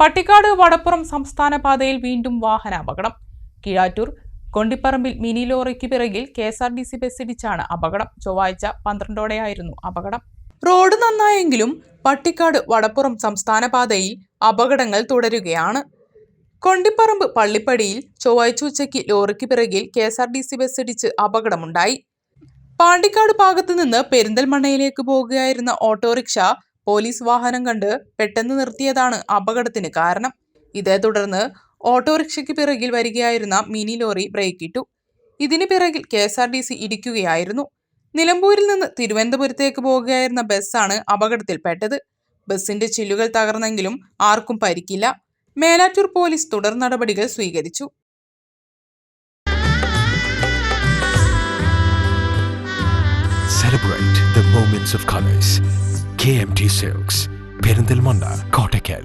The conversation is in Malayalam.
പട്ടിക്കാട് വടപ്പുറം സംസ്ഥാന പാതയിൽ വീണ്ടും വാഹനാപകടം. കീഴാറ്റൂർ കൊണ്ടിപ്പറമ്പിൽ മിനി ലോറിക്ക് പിറകിൽ KSRTC ബസ്സിടിച്ചാണ് അപകടം. ചൊവ്വാഴ്ച 12ഓടെയായിരുന്നു അപകടം. റോഡ് നന്നായെങ്കിലും പട്ടിക്കാട് വടപ്പുറം സംസ്ഥാന പാതയിൽ അപകടങ്ങൾ തുടരുകയാണ്. കൊണ്ടിപ്പറമ്പ് പള്ളിപ്പടിയിൽ ചൊവ്വാഴ്ച ഉച്ചയ്ക്ക് ലോറിക്ക് പിറകിൽ KSRTC ബസ്സിടിച്ച് അപകടമുണ്ടായി. പാണ്ടിക്കാട് ഭാഗത്ത് നിന്ന് പെരിന്തൽമണ്ണയിലേക്ക് പോകുകയായിരുന്ന ഓട്ടോറിക്ഷ പോലീസ് വാഹനം കണ്ട് പെട്ടെന്ന് നിർത്തിയതാണ് അപകടത്തിന് കാരണം. ഇതേ തുടർന്ന് ഓട്ടോറിക്ഷയ്ക്ക് പിറകിൽ വരികയായിരുന്ന മിനി ലോറി ബ്രേക്കിട്ടു. ഇതിന് പിറകിൽ KSRTC ഇടിക്കുകയായിരുന്നു. നിലമ്പൂരിൽ നിന്ന് തിരുവനന്തപുരത്തേക്ക് പോകുകയായിരുന്ന ബസ്സാണ് അപകടത്തിൽപ്പെട്ടത്. ബസിന്റെ ചില്ലുകൾ തകർന്നെങ്കിലും ആർക്കും പരിക്കില്ല. മേലാറ്റൂർ പോലീസ് തുടർ നടപടികൾ സ്വീകരിച്ചു. Celebrate the moments of colors. KMT Silks, Perinthalmanna, Kottakkal.